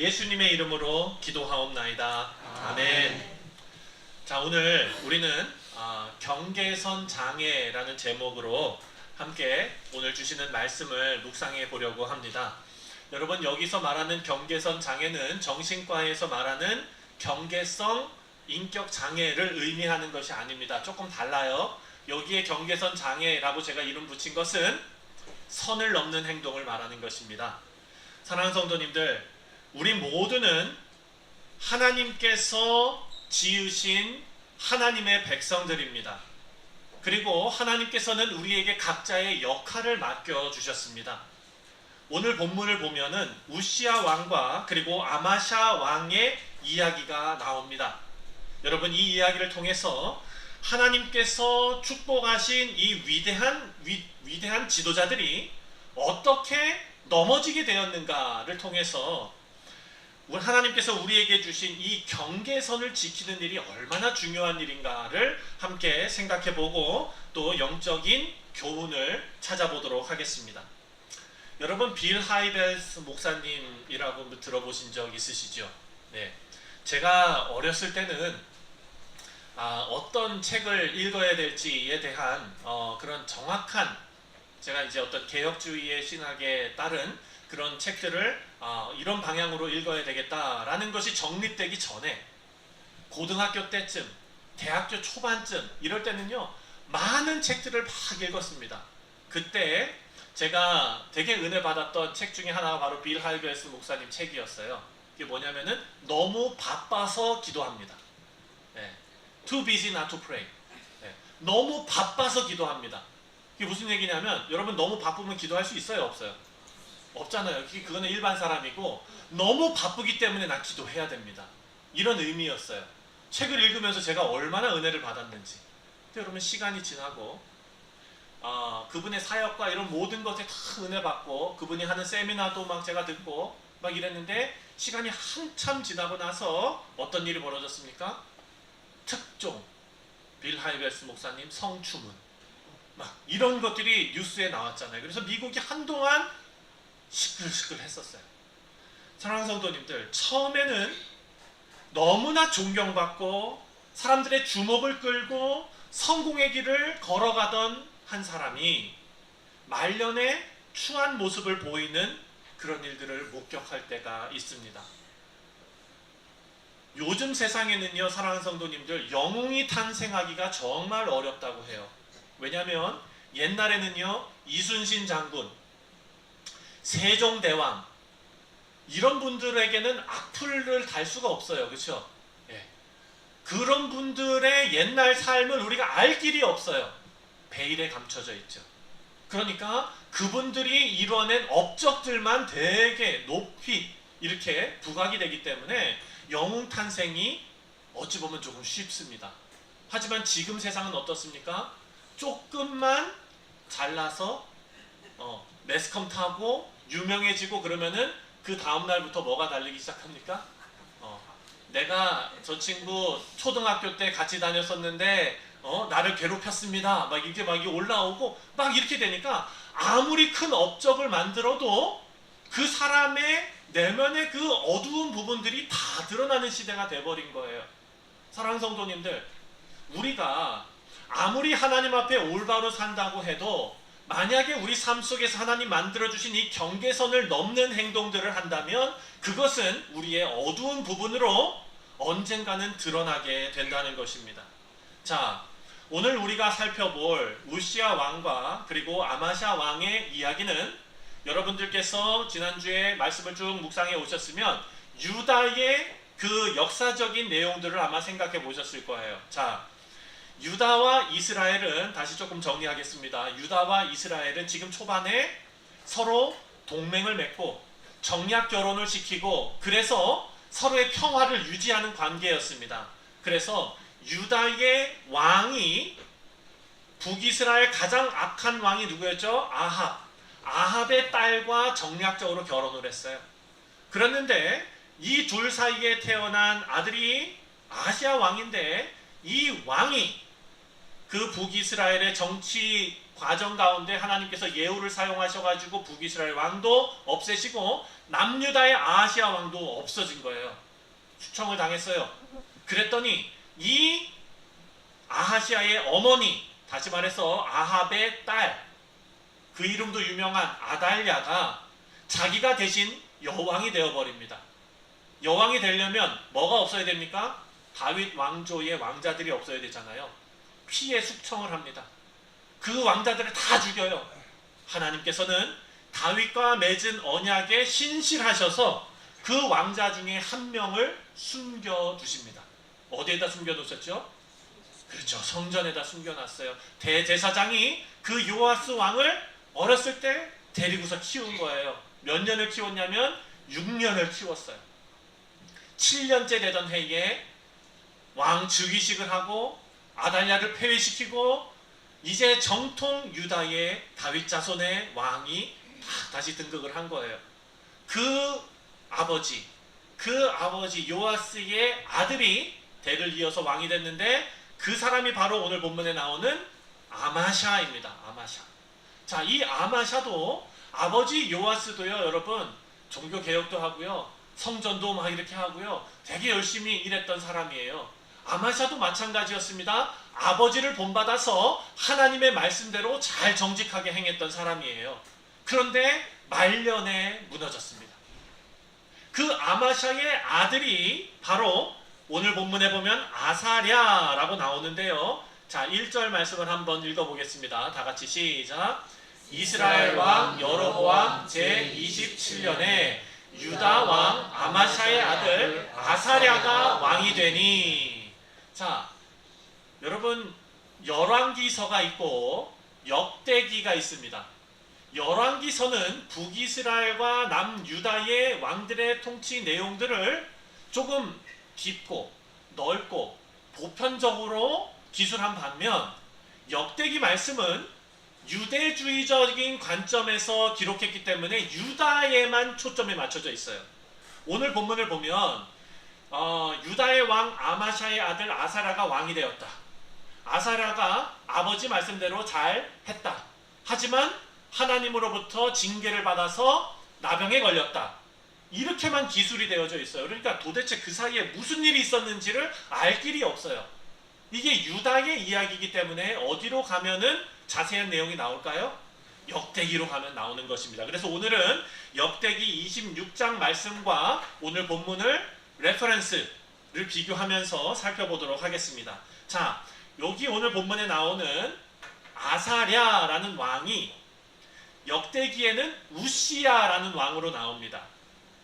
예수님의 이름으로 기도하옵나이다. 아멘. 자, 오늘 우리는 경계선 장애라는 제목으로 함께 오늘 주시는 말씀을 묵상해 보려고 합니다. 여러분, 여기서 말하는 경계선 장애는 정신과에서 말하는 경계성 인격 장애를 의미하는 것이 아닙니다. 조금 달라요. 여기에 경계선 장애라고 제가 이름 붙인 것은 선을 넘는 행동을 말하는 것입니다. 사랑하는 성도님들, 우리 모두는 하나님께서 지으신 하나님의 백성들입니다. 그리고 하나님께서는 우리에게 각자의 역할을 맡겨주셨습니다. 오늘 본문을 보면은 우시야 왕과 그리고 아마샤 왕의 이야기가 나옵니다. 여러분, 이 이야기를 통해서 하나님께서 축복하신 이 위대한 지도자들이 어떻게 넘어지게 되었는가를 통해서 하나님께서 우리에게 주신 이 경계선을 지키는 일이 얼마나 중요한 일인가를 함께 생각해보고 또 영적인 교훈을 찾아보도록 하겠습니다. 여러분, 빌 하이벨스 목사님이라고 들어보신 적 있으시죠? 네, 제가 어렸을 때는 어떤 책을 읽어야 될지에 대한 그런 정확한, 제가 이제 어떤 개혁주의의 신학에 따른 그런 책들을 이런 방향으로 읽어야 되겠다라는 것이 정립되기 전에 고등학교 때쯤, 대학교 초반쯤 이럴 때는요, 많은 책들을 막 읽었습니다. 그때 제가 되게 은혜 받았던 책 중에 하나가 바로 빌 하이벨스 목사님 책이었어요. 이게 뭐냐면은 너무 바빠서 기도합니다. 네. Too busy not to pray. 네. 너무 바빠서 기도합니다. 이게 무슨 얘기냐면, 여러분, 너무 바쁘면 기도할 수 있어요, 없어요? 없잖아요. 그거는 일반 사람이고, 너무 바쁘기 때문에 난 기도해야 됩니다. 이런 의미였어요. 책을 읽으면서 제가 얼마나 은혜를 받았는지. 근데 여러분, 시간이 지나고 그분의 사역과 이런 모든 것에 다 은혜 받고, 그분이 하는 세미나도 막 제가 듣고 막 이랬는데, 시간이 한참 지나고 나서 어떤 일이 벌어졌습니까? 특종 빌 하이벨스 목사님 성추문, 막 이런 것들이 뉴스에 나왔잖아요. 그래서 미국이 한동안 시끌시끌 했었어요. 사랑하는 성도님들, 처음에는 너무나 존경받고 사람들의 주목을 끌고 성공의 길을 걸어가던 한 사람이 말년에 추한 모습을 보이는 그런 일들을 목격할 때가 있습니다. 요즘 세상에는요, 사랑하는 성도님들, 영웅이 탄생하기가 정말 어렵다고 해요. 왜냐하면 옛날에는요, 이순신 장군, 세종대왕, 이런 분들에게는 악플을 달 수가 없어요. 그렇죠? 예. 그런 분들의 옛날 삶을 우리가 알 길이 없어요. 베일에 감춰져 있죠. 그러니까 그분들이 이뤄낸 업적들만 되게 높이 이렇게 부각이 되기 때문에 영웅 탄생이 어찌 보면 조금 쉽습니다. 하지만 지금 세상은 어떻습니까? 조금만 잘나서 매스컴 타고 유명해지고 그러면은 그 다음날부터 뭐가 달리기 시작합니까? 내가 저 친구 초등학교 때 같이 다녔었는데 나를 괴롭혔습니다. 막 이렇게 막 올라오고 막 이렇게 되니까 아무리 큰 업적을 만들어도 그 사람의 내면의 그 어두운 부분들이 다 드러나는 시대가 돼버린 거예요. 사랑하는 성도님들, 우리가 아무리 하나님 앞에 올바로 산다고 해도 만약에 우리 삶 속에서 하나님 만들어주신 이 경계선을 넘는 행동들을 한다면 그것은 우리의 어두운 부분으로 언젠가는 드러나게 된다는 것입니다. 자, 오늘 우리가 살펴볼 우시야 왕과 그리고 아마샤 왕의 이야기는 여러분들께서 지난주에 말씀을 쭉 묵상해 오셨으면 유다의 그 역사적인 내용들을 아마 생각해 보셨을 거예요. 자, 유다와 이스라엘은, 다시 조금 정리하겠습니다. 유다와 이스라엘은 지금 초반에 서로 동맹을 맺고 정략 결혼을 시키고, 그래서 서로의 평화를 유지하는 관계였습니다. 그래서 유다의 왕이, 북이스라엘 가장 악한 왕이 누구였죠? 아합의 딸과 정략적으로 결혼을 했어요. 그랬는데 이 둘 사이에 태어난 아들이 아시아 왕인데, 이 왕이 그 북이스라엘의 정치 과정 가운데 하나님께서 예후를 사용하셔가지고 북이스라엘 왕도 없애시고 남유다의 아하시아 왕도 없어진 거예요. 추청을 당했어요. 그랬더니 이 아하시아의 어머니, 다시 말해서 아합의 딸, 그 이름도 유명한 아달랴가 자기가 대신 여왕이 되어버립니다. 여왕이 되려면 뭐가 없어야 됩니까? 다윗 왕조의 왕자들이 없어야 되잖아요. 피해 숙청을 합니다. 그 왕자들을 다 죽여요. 하나님께서는 다윗과 맺은 언약에 신실하셔서 그 왕자 중에 한 명을 숨겨두십니다. 어디에다 숨겨놓으셨죠? 그렇죠. 성전에다 숨겨놨어요. 대제사장이 그 요아스 왕을 어렸을 때 데리고서 키운 거예요. 몇 년을 키웠냐면 6년을 키웠어요. 7년째 되던 해에 왕 즉위식을 하고 아달랴를 폐위시키고 이제 정통 유다의 다윗 자손의 왕이 다시 등극을 한 거예요. 그 아버지 요아스의 아들이 대를 이어서 왕이 됐는데 그 사람이 바로 오늘 본문에 나오는 아마샤입니다. 아마샤. 자, 이 아마샤도 아버지 요아스도요, 여러분 종교 개혁도 하고요, 성전도 막 이렇게 하고요, 되게 열심히 일했던 사람이에요. 아마샤도 마찬가지였습니다. 아버지를 본받아서 하나님의 말씀대로 잘 정직하게 행했던 사람이에요. 그런데 말년에 무너졌습니다. 그 아마샤의 아들이 바로 오늘 본문에 보면 아사랴라고 나오는데요. 자, 1절 말씀을 한번 읽어보겠습니다. 다 같이 시작. 이스라엘 왕 여로보암 제27년에 유다 왕 아마샤의 아들 아사랴가 왕이 되니. 자, 여러분 열왕기서가 있고 역대기가 있습니다. 열왕기서는 북이스라엘과 남유다의 왕들의 통치 내용들을 조금 깊고 넓고 보편적으로 기술한 반면 역대기 말씀은 유대주의적인 관점에서 기록했기 때문에 유다에만 초점이 맞춰져 있어요. 오늘 본문을 보면 유다의 왕 아마샤의 아들 아사랴가 왕이 되었다. 아사랴가 아버지 말씀대로 잘 했다. 하지만 하나님으로부터 징계를 받아서 나병에 걸렸다. 이렇게만 기술이 되어져 있어요. 그러니까 도대체 그 사이에 무슨 일이 있었는지를 알 길이 없어요. 이게 유다의 이야기이기 때문에 어디로 가면은 자세한 내용이 나올까요? 역대기로 가면 나오는 것입니다. 그래서 오늘은 역대기 26장 말씀과 오늘 본문을 레퍼런스를 비교하면서 살펴보도록 하겠습니다. 자, 여기 오늘 본문에 나오는 아사랴라는 왕이 역대기에는 우시야라는 왕으로 나옵니다.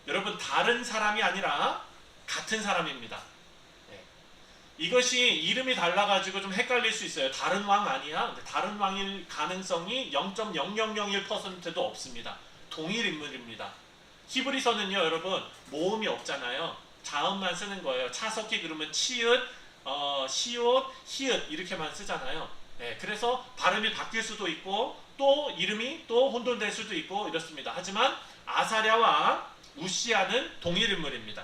여러분 다른 사람이 아니라 같은 사람입니다. 네. 이것이 이름이 달라가지고 좀 헷갈릴 수 있어요. 다른 왕 아니야? 다른 왕일 가능성이 0.0001%도 없습니다. 동일 인물입니다. 히브리서는요, 여러분 모음이 없잖아요. 자음만 쓰는 거예요. 차석기 그러면 치읓, 시옷, 히읗 이렇게만 쓰잖아요. 네, 그래서 발음이 바뀔 수도 있고 또 이름이 또 혼돈될 수도 있고 이렇습니다. 하지만 아사랴와 우시야는 동일 인물입니다.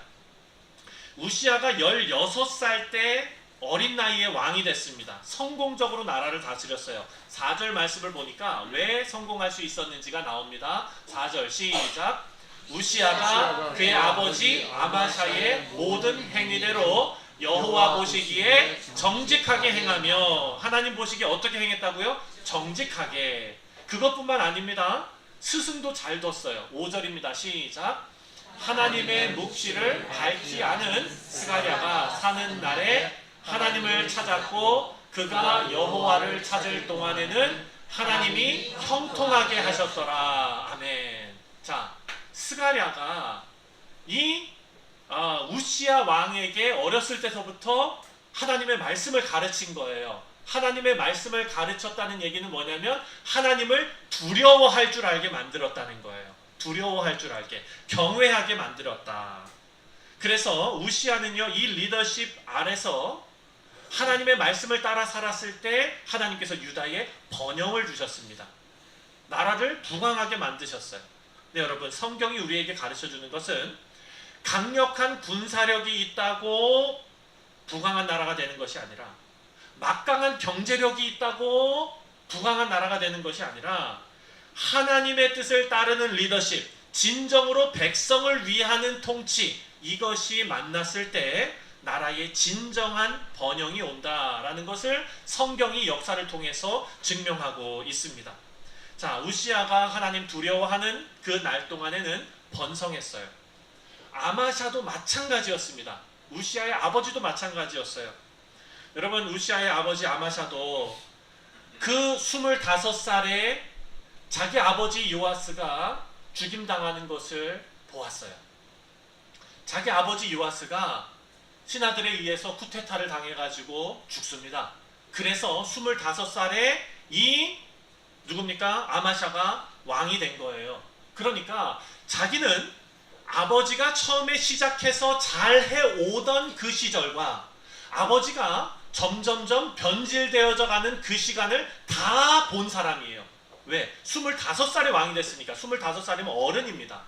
우시야가 16살 때 어린 나이에 왕이 됐습니다. 성공적으로 나라를 다스렸어요. 4절 말씀을 보니까 왜 성공할 수 있었는지가 나옵니다. 4절 시작. 우시야가 그의 아버지 아마샤의 모든 행위대로 여호와 보시기에 정직하게 행하며. 하나님 보시기에 어떻게 행했다고요? 정직하게. 그것뿐만 아닙니다. 스승도 잘 뒀어요. 5절입니다. 시작. 하나님의 묵시를 밟지 않은 스가랴가 사는 날에 하나님을 찾았고 그가 여호와를 찾을 동안에는 하나님이 형통하게 하셨더라. 아멘. 자, 스가랴가 이 우시야 왕에게 어렸을 때서부터 하나님의 말씀을 가르친 거예요. 하나님의 말씀을 가르쳤다는 얘기는 뭐냐면 하나님을 두려워할 줄 알게 만들었다는 거예요. 두려워할 줄 알게, 경외하게 만들었다. 그래서 우시야는요, 이 리더십 아래서 하나님의 말씀을 따라 살았을 때 하나님께서 유다에 번영을 주셨습니다. 나라를 부강하게 만드셨어요. 네, 여러분 성경이 우리에게 가르쳐주는 것은 강력한 군사력이 있다고 부강한 나라가 되는 것이 아니라 막강한 경제력이 있다고 부강한 나라가 되는 것이 아니라 하나님의 뜻을 따르는 리더십, 진정으로 백성을 위하는 통치, 이것이 만났을 때 나라의 진정한 번영이 온다라는 것을 성경이 역사를 통해서 증명하고 있습니다. 자, 우시아가 하나님 두려워하는 그 날 동안에는 번성했어요. 아마샤도 마찬가지였습니다. 우시아의 아버지도 마찬가지였어요. 여러분, 우시아의 아버지 아마샤도 그 25살에 자기 아버지 요아스가 죽임당하는 것을 보았어요. 자기 아버지 요아스가 신하들에 의해서 쿠데타를 당해가지고 죽습니다. 그래서 25살에 이 누굽니까? 아마샤가 왕이 된 거예요. 그러니까 자기는 아버지가 처음에 시작해서 잘 해오던 그 시절과 아버지가 점점점 변질되어져 가는 그 시간을 다 본 사람이에요. 왜? 25살에 왕이 됐으니까. 25살이면 어른입니다.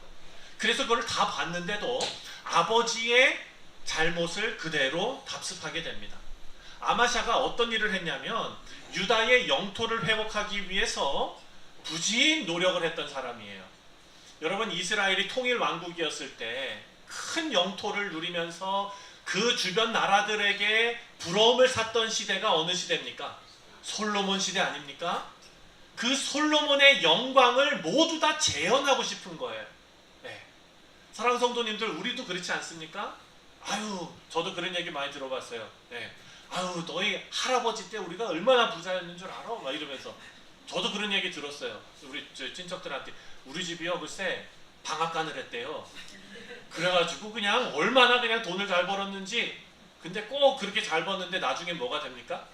그래서 그걸 다 봤는데도 아버지의 잘못을 그대로 답습하게 됩니다. 아마샤가 어떤 일을 했냐면 유다의 영토를 회복하기 위해서 부진 노력을 했던 사람이에요. 여러분, 이스라엘이 통일 왕국이었을 때 큰 영토를 누리면서 그 주변 나라들에게 부러움을 샀던 시대가 어느 시대입니까? 솔로몬 시대 아닙니까? 그 솔로몬의 영광을 모두 다 재현하고 싶은 거예요. 네. 사랑하는 성도님들, 우리도 그렇지 않습니까? 아유, 저도 그런 얘기 많이 들어봤어요. 네. 아유, 너희 할아버지 때 우리가 얼마나 부자였는 줄 알아? 막 이러면서. 저도 그런 얘기 들었어요. 우리 친척들한테. 우리 집이요, 글쎄 방앗간을 했대요. 그래가지고 그냥 얼마나 그냥 돈을 잘 벌었는지. 근데 꼭 그렇게 잘 벌었는데 나중에 뭐가 됩니까?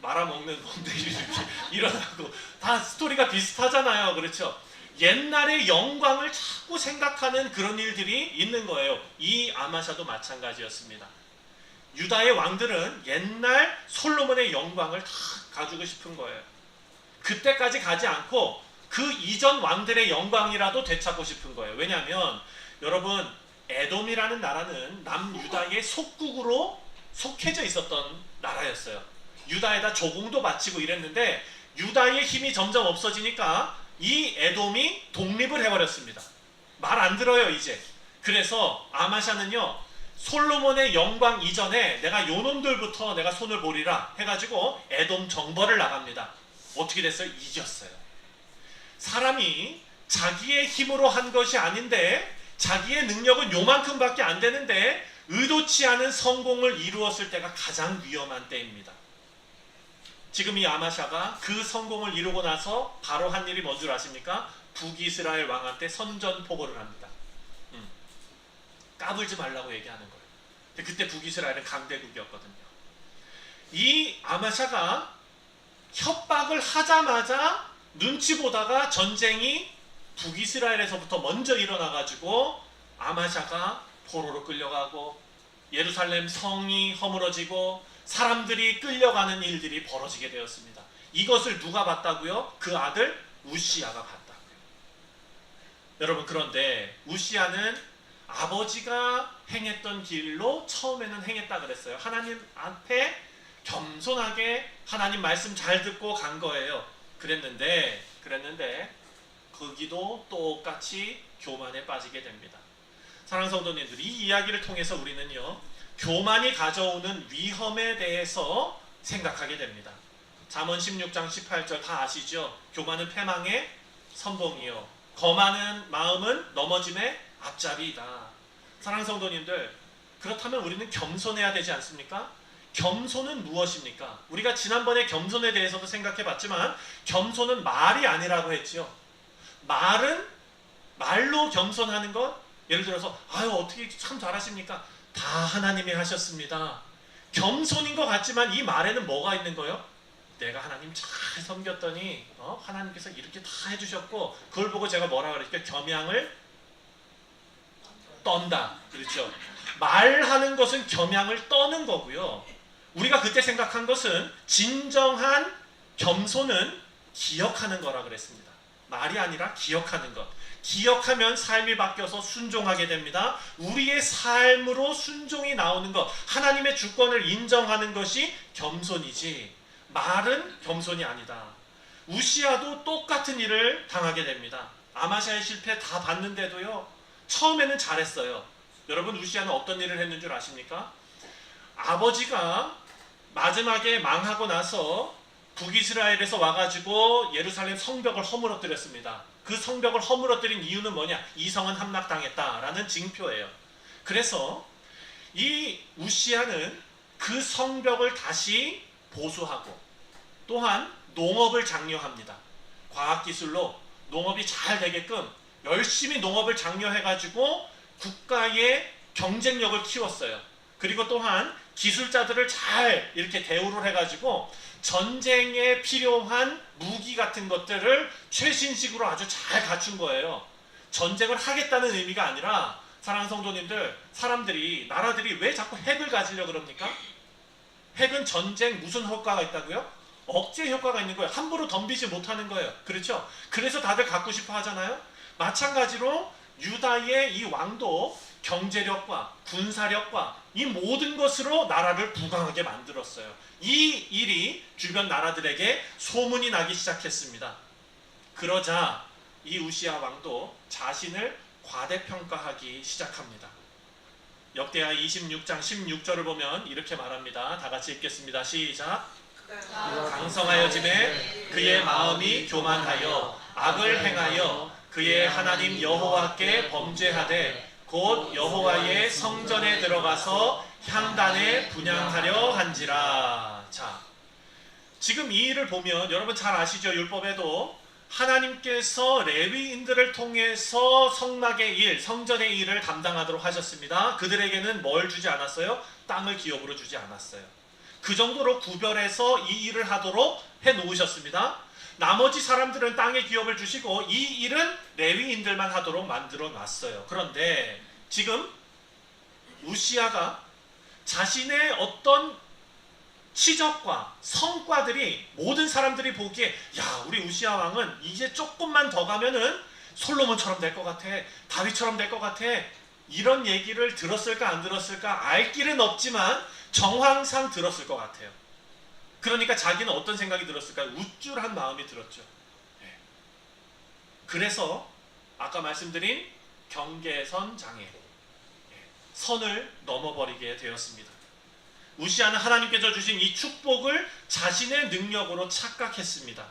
말아먹는 놈들이 이렇게 일어나고. 다 스토리가 비슷하잖아요. 그렇죠? 옛날의 영광을 자꾸 생각하는 그런 일들이 있는 거예요. 이 아마샤도 마찬가지였습니다. 유다의 왕들은 옛날 솔로몬의 영광을 다 가지고 싶은 거예요. 그때까지 가지 않고 그 이전 왕들의 영광이라도 되찾고 싶은 거예요. 왜냐하면 여러분, 에돔이라는 나라는 남유다의 속국으로 속해져 있었던 나라였어요. 유다에다 조공도 바치고 이랬는데 유다의 힘이 점점 없어지니까 이 에돔이 독립을 해버렸습니다. 말 안 들어요 이제. 그래서 아마샤는요, 솔로몬의 영광 이전에 내가 요놈들부터 내가 손을 보리라 해가지고 에돔 정벌을 나갑니다. 어떻게 됐어요? 이겼어요. 사람이 자기의 힘으로 한 것이 아닌데, 자기의 능력은 요만큼밖에 안 되는데 의도치 않은 성공을 이루었을 때가 가장 위험한 때입니다. 지금 이 아마샤가 그 성공을 이루고 나서 바로 한 일이 뭔 줄 아십니까? 북이스라엘 왕한테 선전포고를 합니다. 까불지 말라고 얘기하는 거예요. 근데 그때 북이스라엘은 강대국이었거든요. 이 아마샤가 협박을 하자마자 눈치 보다가 전쟁이 북이스라엘에서부터 먼저 일어나가지고 아마샤가 포로로 끌려가고 예루살렘 성이 허물어지고 사람들이 끌려가는 일들이 벌어지게 되었습니다. 이것을 누가 봤다고요? 그 아들 우시아가 봤다고요. 여러분, 그런데 우시아는 아버지가 행했던 길로 처음에는 행했다 그랬어요. 하나님 앞에 겸손하게 하나님 말씀 잘 듣고 간 거예요. 그랬는데 거기도 똑같이 교만에 빠지게 됩니다. 사랑하는 성도님들, 이 이야기를 통해서 우리는요, 교만이 가져오는 위험에 대해서 생각하게 됩니다. 잠언 16장 18절 다 아시죠? 교만은 패망의 선봉이요, 거만한 마음은 넘어짐의 앞잡이이다. 사랑하는 성도님들, 그렇다면 우리는 겸손해야 되지 않습니까? 겸손은 무엇입니까? 우리가 지난번에 겸손에 대해서도 생각해 봤지만 겸손은 말이 아니라고 했지요. 말로 겸손하는 것, 예를 들어서 아유 어떻게 참 잘하십니까? 다 하나님이 하셨습니다. 겸손인 것 같지만 이 말에는 뭐가 있는 거예요? 내가 하나님 잘 섬겼더니 하나님께서 이렇게 다 해주셨고, 그걸 보고 제가 뭐라 그랬을까? 겸양을 떤다. 그렇죠? 말하는 것은 겸양을 떠는 거고요. 우리가 그때 생각한 것은 진정한 겸손은 기억하는 거라 그랬습니다. 말이 아니라 기억하는 것. 기억하면 삶이 바뀌어서 순종하게 됩니다. 우리의 삶으로 순종이 나오는 것, 하나님의 주권을 인정하는 것이 겸손이지, 말은 겸손이 아니다. 우시아도 똑같은 일을 당하게 됩니다. 아마샤의 실패 다 봤는데도요, 처음에는 잘했어요. 여러분, 우시아는 어떤 일을 했는 줄 아십니까? 아버지가 마지막에 망하고 나서 북이스라엘에서 와가지고 예루살렘 성벽을 허물어뜨렸습니다. 그 성벽을 허물어뜨린 이유는 뭐냐? 이 성은 함락당했다라는 징표예요. 그래서 이 우시아는 그 성벽을 다시 보수하고 또한 농업을 장려합니다. 과학기술로 농업이 잘 되게끔 열심히 농업을 장려해가지고 국가의 경쟁력을 키웠어요. 그리고 또한 기술자들을 잘 이렇게 대우를 해가지고 전쟁에 필요한 무기 같은 것들을 최신식으로 아주 잘 갖춘 거예요. 전쟁을 하겠다는 의미가 아니라, 사랑하는 성도님들, 사람들이, 나라들이 왜 자꾸 핵을 가지려고 그럽니까? 핵은 전쟁 무슨 효과가 있다고요? 억제 효과가 있는 거예요. 함부로 덤비지 못하는 거예요. 그렇죠? 그래서 다들 갖고 싶어 하잖아요. 마찬가지로 유다의 이 왕도 경제력과 군사력과 이 모든 것으로 나라를 부강하게 만들었어요. 이 일이 주변 나라들에게 소문이 나기 시작했습니다. 그러자 이 우시아 왕도 자신을 과대평가하기 시작합니다. 역대하 26장 16절을 보면 이렇게 말합니다. 다 같이 읽겠습니다. 시작. 강성하여짐에 그의 마음이 교만하여 악을 행하여 그의 하나님 여호와께 범죄하되 곧 여호와의 성전에 들어가서 향단에 분향하려 한지라. 자, 지금 이 일을 보면 여러분 잘 아시죠? 율법에도 하나님께서 레위인들을 통해서 성막의 일, 성전의 일을 담당하도록 하셨습니다. 그들에게는 뭘 주지 않았어요? 땅을 기업으로 주지 않았어요. 그 정도로 구별해서 이 일을 하도록 해 놓으셨습니다. 나머지 사람들은 땅의 기업을 주시고 이 일은 레위인들만 하도록 만들어 놨어요. 그런데 지금 우시아가 자신의 어떤 치적과 성과들이 모든 사람들이 보기에, 야, 우리 우시아 왕은 이제 조금만 더 가면은 솔로몬처럼 될 것 같아, 다윗처럼 될 것 같아, 이런 얘기를 들었을까 안 들었을까 알 길은 없지만 정황상 들었을 것 같아요. 그러니까 자기는 어떤 생각이 들었을까요? 우쭐한 마음이 들었죠. 그래서 아까 말씀드린 경계선 장애, 선을 넘어버리게 되었습니다. 우시아는 하나님께서 주신 이 축복을 자신의 능력으로 착각했습니다.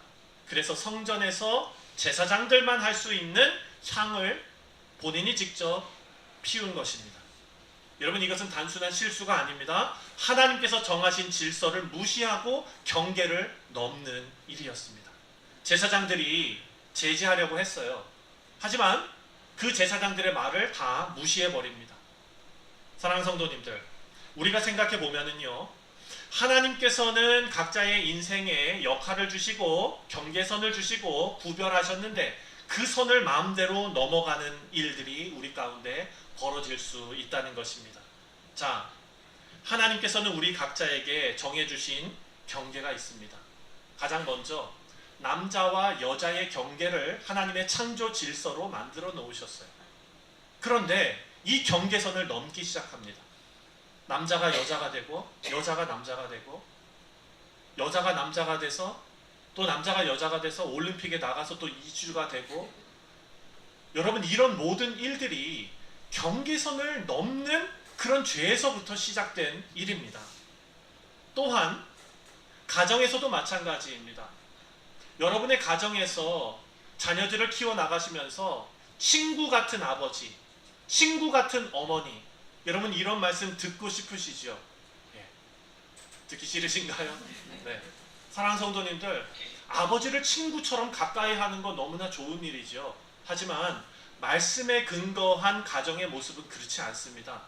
그래서 성전에서 제사장들만 할 수 있는 향을 본인이 직접 피운 것입니다. 여러분, 이것은 단순한 실수가 아닙니다. 하나님께서 정하신 질서를 무시하고 경계를 넘는 일이었습니다. 제사장들이 제지하려고 했어요. 하지만 그 제사장들의 말을 다 무시해버립니다. 사랑하는 성도님들, 우리가 생각해 보면은요, 하나님께서는 각자의 인생에 역할을 주시고 경계선을 주시고 구별하셨는데 그 선을 마음대로 넘어가는 일들이 우리 가운데 벌어질 수 있다는 것입니다. 자, 하나님께서는 우리 각자에게 정해주신 경계가 있습니다. 가장 먼저 남자와 여자의 경계를 하나님의 창조 질서로 만들어 놓으셨어요. 그런데 이 경계선을 넘기 시작합니다. 남자가 여자가 되고 여자가 남자가 되고 여자가 남자가 돼서 또 남자가 여자가 돼서 올림픽에 나가서 또 이주가 되고, 여러분, 이런 모든 일들이 경계선을 넘는 그런 죄에서부터 시작된 일입니다. 또한 가정에서도 마찬가지입니다. 여러분의 가정에서 자녀들을 키워나가시면서 친구 같은 아버지, 친구 같은 어머니, 여러분 이런 말씀 듣고 싶으시죠? 예. 듣기 싫으신가요? 네. 사랑하는 성도님들, 아버지를 친구처럼 가까이 하는 건 너무나 좋은 일이죠. 하지만 말씀에 근거한 가정의 모습은 그렇지 않습니다.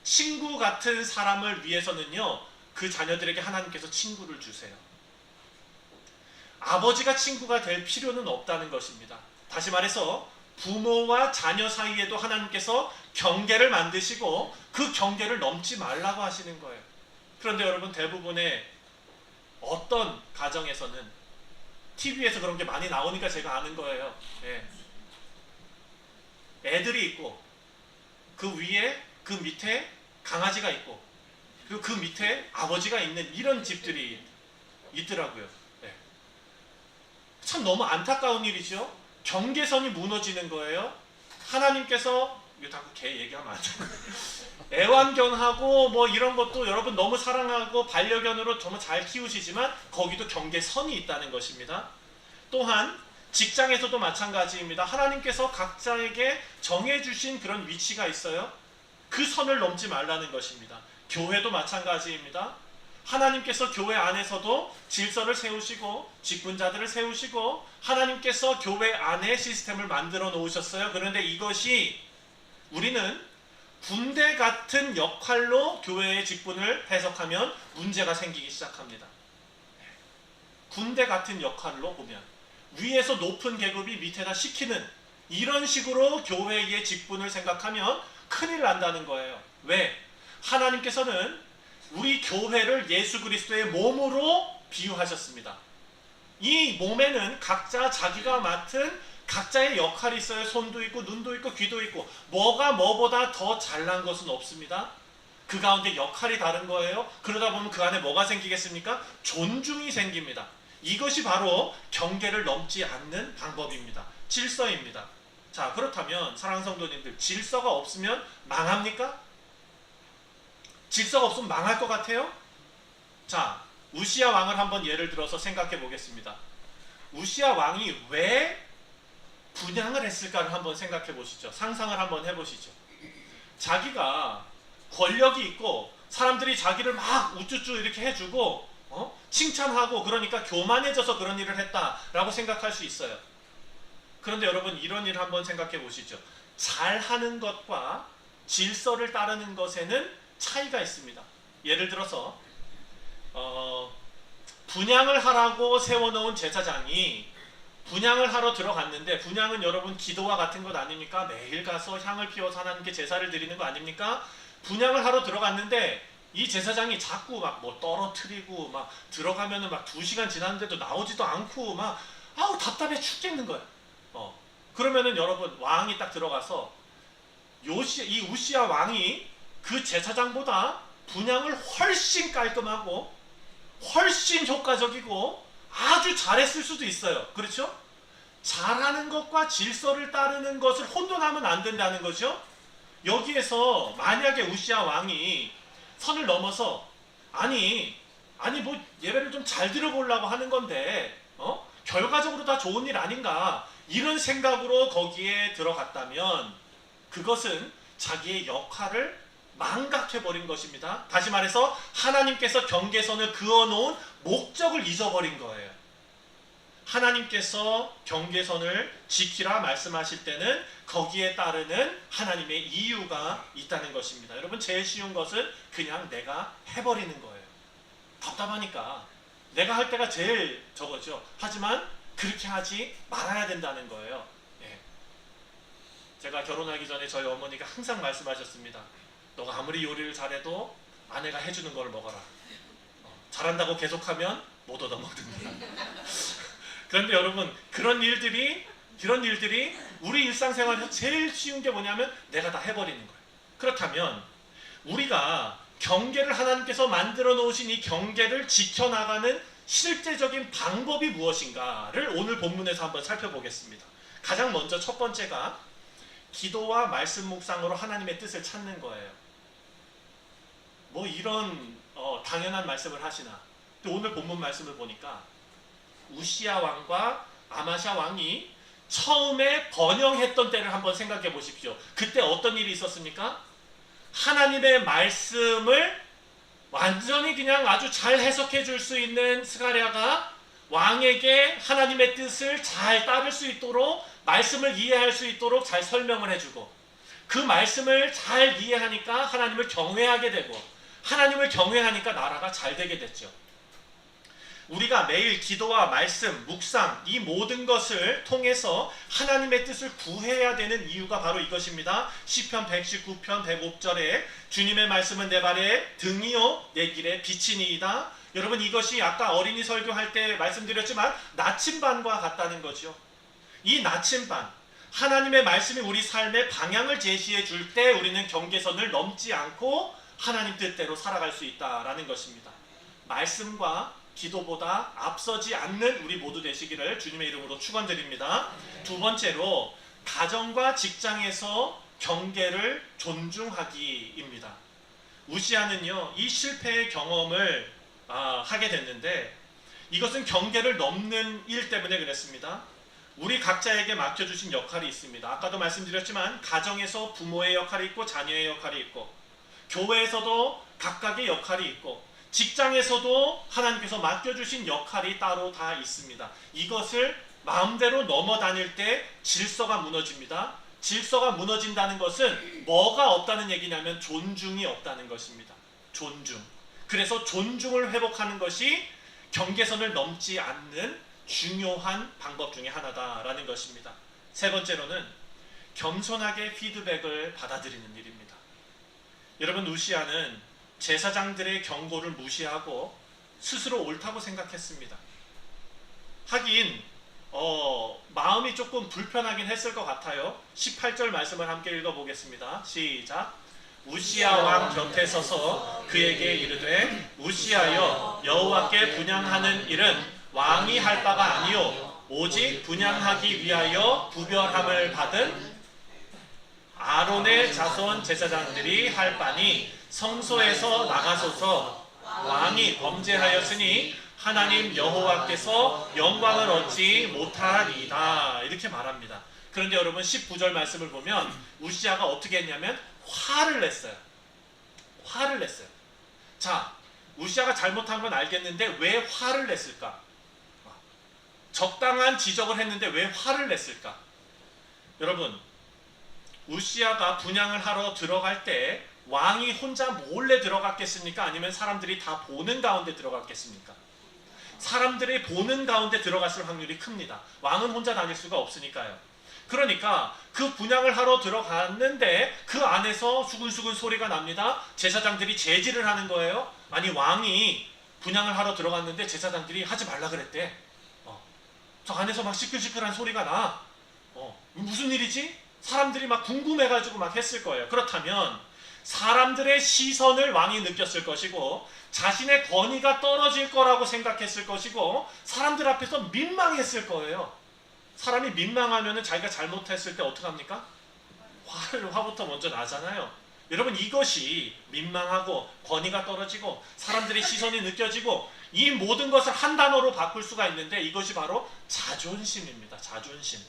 친구 같은 사람을 위해서는요, 그 자녀들에게 하나님께서 친구를 주세요. 아버지가 친구가 될 필요는 없다는 것입니다. 다시 말해서 부모와 자녀 사이에도 하나님께서 경계를 만드시고 그 경계를 넘지 말라고 하시는 거예요. 그런데 여러분, 대부분의 어떤 가정에서는 TV에서 그런 게 많이 나오니까 제가 아는 거예요. 예. 애들이 있고 그 위에 그 밑에 강아지가 있고 그리고 그 밑에 아버지가 있는 이런 집들이, 있더라고요. 네. 참 너무 안타까운 일이죠. 경계선이 무너지는 거예요. 하나님께서 이거 자꾸 개 얘기하면 안 돼요. 애완견하고 뭐 이런 것도 여러분 너무 사랑하고 반려견으로 정말 잘 키우시지만 거기도 경계선이 있다는 것입니다. 또한 직장에서도 마찬가지입니다. 하나님께서 각자에게 정해주신 그런 위치가 있어요. 그 선을 넘지 말라는 것입니다. 교회도 마찬가지입니다. 하나님께서 교회 안에서도 질서를 세우시고 직분자들을 세우시고 하나님께서 교회 안에 시스템을 만들어 놓으셨어요. 그런데 이것이 우리는 군대 같은 역할로 교회의 직분을 해석하면 문제가 생기기 시작합니다. 군대 같은 역할로 보면 위에서 높은 계급이 밑에다 시키는 이런 식으로 교회의 직분을 생각하면 큰일 난다는 거예요. 왜? 하나님께서는 우리 교회를 예수 그리스도의 몸으로 비유하셨습니다. 이 몸에는 각자 자기가 맡은 각자의 역할이 있어요. 손도 있고 눈도 있고 귀도 있고 뭐가 뭐보다 더 잘난 것은 없습니다. 그 가운데 역할이 다른 거예요. 그러다 보면 그 안에 뭐가 생기겠습니까? 존중이 생깁니다. 이것이 바로 경계를 넘지 않는 방법입니다. 질서입니다. 자, 그렇다면 사랑하는 성도님들, 질서가 없으면 망합니까? 질서가 없으면 망할 것 같아요? 자, 우시야 왕을 한번 예를 들어서 생각해 보겠습니다. 우시야 왕이 왜 분향을 했을까를 한번 생각해 보시죠. 상상을 한번 해보시죠. 자기가 권력이 있고 사람들이 자기를 막 우쭈쭈 이렇게 해주고 칭찬하고 그러니까 교만해져서 그런 일을 했다라고 생각할 수 있어요. 그런데 여러분 이런 일을 한번 생각해 보시죠. 잘하는 것과 질서를 따르는 것에는 차이가 있습니다. 예를 들어서 분향을 하라고 세워놓은 제사장이 분향을 하러 들어갔는데 분향은 여러분 기도와 같은 것 아닙니까? 매일 가서 향을 피워서 하나님께 제사를 드리는 거 아닙니까? 분향을 하러 들어갔는데 이 제사장이 자꾸 막 뭐 떨어뜨리고 막 들어가면은 막 2시간 지났는데도 나오지도 않고 막 아우 답답해 죽겠는 거야. 그러면은 여러분 왕이 딱 들어가서 이 우시야 왕이 그 제사장보다 분향을 훨씬 깔끔하고 훨씬 효과적이고 아주 잘했을 수도 있어요. 그렇죠? 잘하는 것과 질서를 따르는 것을 혼돈하면 안 된다는 거죠. 여기에서 만약에 우시야 왕이 선을 넘어서 아니 뭐 예배를 좀 잘 드려보려고 하는 건데 결과적으로 다 좋은 일 아닌가 이런 생각으로 거기에 들어갔다면 그것은 자기의 역할을 망각해버린 것입니다. 다시 말해서 하나님께서 경계선을 그어놓은 목적을 잊어버린 거예요. 하나님께서 경계선을 지키라 말씀하실 때는 거기에 따르는 하나님의 이유가 있다는 것입니다. 여러분 제일 쉬운 것은 그냥 내가 해버리는 거예요. 답답하니까 내가 할 때가 제일 저거죠. 하지만 그렇게 하지 말아야 된다는 거예요. 제가 결혼하기 전에 저희 어머니가 항상 말씀하셨습니다. 너가 아무리 요리를 잘해도 아내가 해주는 걸 먹어라. 잘한다고 계속하면 못 얻어먹는다. 그런데 여러분 그런 일들이 우리 일상생활에서 제일 쉬운 게 뭐냐면 내가 다 해버리는 거예요. 그렇다면 우리가 경계를 하나님께서 만들어 놓으신 이 경계를 지켜나가는 실제적인 방법이 무엇인가를 오늘 본문에서 한번 살펴보겠습니다. 가장 먼저 첫 번째가 기도와 말씀 묵상으로 하나님의 뜻을 찾는 거예요. 뭐 이런 당연한 말씀을 하시나. 또 오늘 본문 말씀을 보니까 우시야 왕과 아마샤 왕이 처음에 번영했던 때를 한번 생각해 보십시오. 그때 어떤 일이 있었습니까? 하나님의 말씀을 완전히 그냥 아주 잘 해석해 줄 수 있는 스가랴가 왕에게 하나님의 뜻을 잘 따를 수 있도록 말씀을 이해할 수 있도록 잘 설명을 해주고 그 말씀을 잘 이해하니까 하나님을 경외하게 되고 하나님을 경외하니까 나라가 잘 되게 됐죠. 우리가 매일 기도와 말씀, 묵상 이 모든 것을 통해서 하나님의 뜻을 구해야 되는 이유가 바로 이것입니다. 시편 119편 105절에 주님의 말씀은 내 발의 등이요 내 길의 빛이니이다. 여러분 이것이 아까 어린이 설교할 때 말씀드렸지만 나침반과 같다는 거죠. 이 나침반 하나님의 말씀이 우리 삶의 방향을 제시해 줄 때 우리는 경계선을 넘지 않고 하나님 뜻대로 살아갈 수 있다라는 것입니다. 말씀과 기도보다 앞서지 않는 우리 모두 되시기를 주님의 이름으로 축원드립니다. 두 번째로 가정과 직장에서 경계를 존중하기입니다. 우시아는요, 이 실패의 경험을 하게 됐는데 이것은 경계를 넘는 일 때문에 그랬습니다. 우리 각자에게 맡겨주신 역할이 있습니다. 아까도 말씀드렸지만 가정에서 부모의 역할이 있고 자녀의 역할이 있고, 교회에서도 각각의 역할이 있고, 직장에서도 하나님께서 맡겨주신 역할이 따로 다 있습니다. 이것을 마음대로 넘어다닐 때 질서가 무너집니다. 질서가 무너진다는 것은 뭐가 없다는 얘기냐면 존중이 없다는 것입니다. 존중. 그래서 존중을 회복하는 것이 경계선을 넘지 않는 중요한 방법 중에 하나다라는 것입니다. 세 번째로는 겸손하게 피드백을 받아들이는 일입니다. 여러분, 우시아는 제사장들의 경고를 무시하고 스스로 옳다고 생각했습니다. 하긴 마음이 조금 불편하긴 했을 것 같아요. 18절 말씀을 함께 읽어보겠습니다. 시작. 우시아 왕 곁에 서서 그에게 이르되 우시아여, 여호와께 분향하는 일은 왕이 할 바가 아니요 오직 분향하기 위하여 구별함을 받은 아론의 자손 제사장들이 할 바니 성소에서 나가소서. 왕이 범죄하였으니 하나님 여호와께서 영광을 얻지 못하리이다. 이렇게 말합니다. 그런데 여러분, 19절 말씀을 보면 우시아가 어떻게 했냐면 화를 냈어요. 화를 냈어요. 자, 우시아가 잘못한 건 알겠는데 왜 화를 냈을까? 적당한 지적을 했는데 왜 화를 냈을까? 여러분, 우시아가 분향을 하러 들어갈 때 왕이 혼자 몰래 들어갔겠습니까? 아니면 사람들이 다 보는 가운데 들어갔겠습니까? 사람들이 보는 가운데 들어갔을 확률이 큽니다. 왕은 혼자 다닐 수가 없으니까요. 그러니까 그 분향을 하러 들어갔는데 그 안에서 수근수근 소리가 납니다. 제사장들이 제지를 하는 거예요. 아니, 왕이 분향을 하러 들어갔는데 제사장들이 하지 말라 그랬대. 저 안에서 막 시끌시끌한 소리가 나. 무슨 일이지? 사람들이 막 궁금해가지고 막 했을 거예요. 그렇다면 사람들의 시선을 왕이 느꼈을 것이고, 자신의 권위가 떨어질 거라고 생각했을 것이고, 사람들 앞에서 민망했을 거예요. 사람이 민망하면 자기가 잘못했을 때 어떡합니까? 화부터 먼저 나잖아요. 여러분, 이것이 민망하고 권위가 떨어지고 사람들의 시선이 느껴지고, 이 모든 것을 한 단어로 바꿀 수가 있는데 이것이 바로 자존심입니다. 자존심.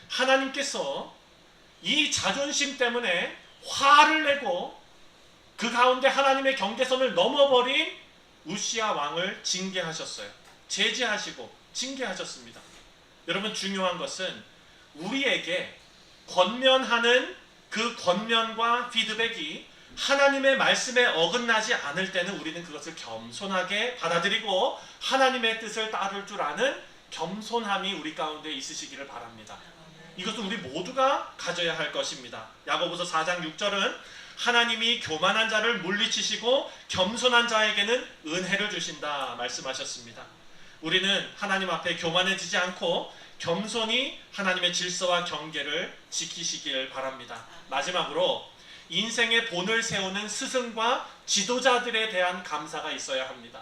하나님께서 이 자존심 때문에 화를 내고 그 가운데 하나님의 경계선을 넘어버린 우시아 왕을 징계하셨어요. 제지하시고 징계하셨습니다. 여러분, 중요한 것은 우리에게 권면하는 그 권면과 피드백이 하나님의 말씀에 어긋나지 않을 때는 우리는 그것을 겸손하게 받아들이고 하나님의 뜻을 따를 줄 아는 겸손함이 우리 가운데 있으시기를 바랍니다. 이것은 우리 모두가 가져야 할 것입니다. 야고보서 4장 6절은 하나님이 교만한 자를 물리치시고 겸손한 자에게는 은혜를 주신다 말씀하셨습니다. 우리는 하나님 앞에 교만해지지 않고 겸손히 하나님의 질서와 경계를 지키시길 바랍니다. 마지막으로 인생의 본을 세우는 스승과 지도자들에 대한 감사가 있어야 합니다.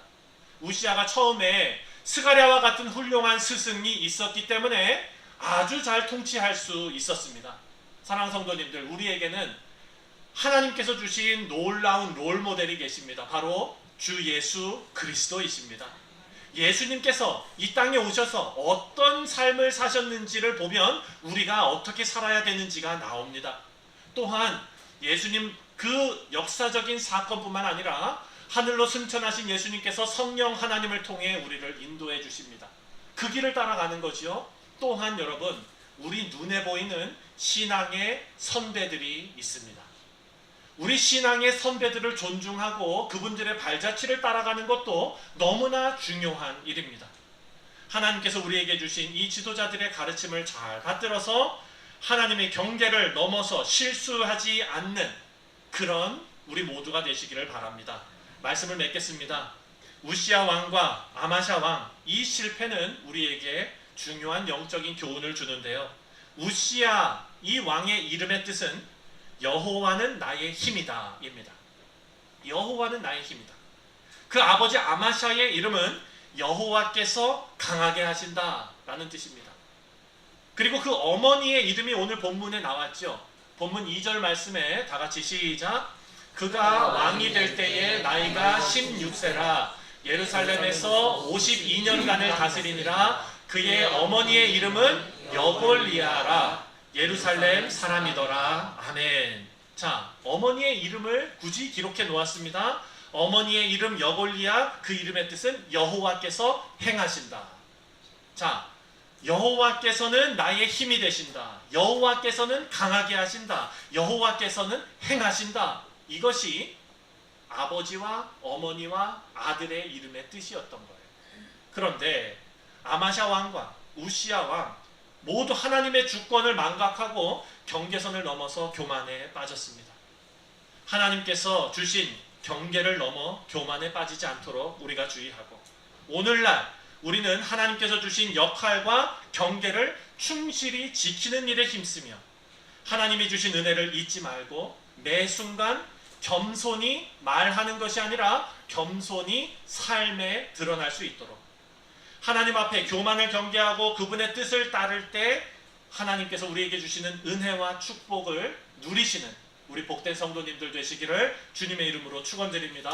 우시아가 처음에 스가랴와 같은 훌륭한 스승이 있었기 때문에 아주 잘 통치할 수 있었습니다. 사랑하는 성도님들, 우리에게는 하나님께서 주신 놀라운 롤모델이 계십니다. 바로 주 예수 그리스도이십니다. 예수님께서 이 땅에 오셔서 어떤 삶을 사셨는지를 보면 우리가 어떻게 살아야 되는지가 나옵니다. 또한 예수님 그 역사적인 사건뿐만 아니라 하늘로 승천하신 예수님께서 성령 하나님을 통해 우리를 인도해 주십니다. 그 길을 따라가는 거지요. 또한 여러분, 우리 눈에 보이는 신앙의 선배들이 있습니다. 우리 신앙의 선배들을 존중하고 그분들의 발자취를 따라가는 것도 너무나 중요한 일입니다. 하나님께서 우리에게 주신 이 지도자들의 가르침을 잘 받들어서 하나님의 경계를 넘어서 실수하지 않는 그런 우리 모두가 되시기를 바랍니다. 말씀을 맺겠습니다. 우시아 왕과 아마샤 왕, 이 실패는 우리에게 중요한 영적인 교훈을 주는데요. 우시아 이 왕의 이름의 뜻은 여호와는 나의 힘이다 입니다. 여호와는 나의 힘이다. 그 아버지 아마샤의 이름은 여호와께서 강하게 하신다라는 뜻입니다. 그리고 그 어머니의 이름이 오늘 본문에 나왔죠. 본문 2절 말씀에 다 같이 시작. 그가 왕이 될 때에 나이가 16세라 예루살렘에서 52년간을 다스리니라. 그의 어머니의 이름은 여골리아라. 예루살렘 사람이더라. 아멘. 자, 어머니의 이름을 굳이 기록해 놓았습니다. 어머니의 이름 여골리아, 그 이름의 뜻은 여호와께서 행하신다. 자, 여호와께서는 나의 힘이 되신다. 여호와께서는 강하게 하신다. 여호와께서는 행하신다. 이것이 아버지와 어머니와 아들의 이름의 뜻이었던 거예요. 그런데 아마샤 왕과 우시야 왕 모두 하나님의 주권을 망각하고 경계선을 넘어서 교만에 빠졌습니다. 하나님께서 주신 경계를 넘어 교만에 빠지지 않도록 우리가 주의하고, 오늘날 우리는 하나님께서 주신 역할과 경계를 충실히 지키는 일에 힘쓰며 하나님이 주신 은혜를 잊지 말고 매 순간 겸손히 말하는 것이 아니라 겸손히 삶에 드러날 수 있도록, 하나님 앞에 교만을 경계하고 그분의 뜻을 따를 때 하나님께서 우리에게 주시는 은혜와 축복을 누리시는 우리 복된 성도님들 되시기를 주님의 이름으로 축원드립니다.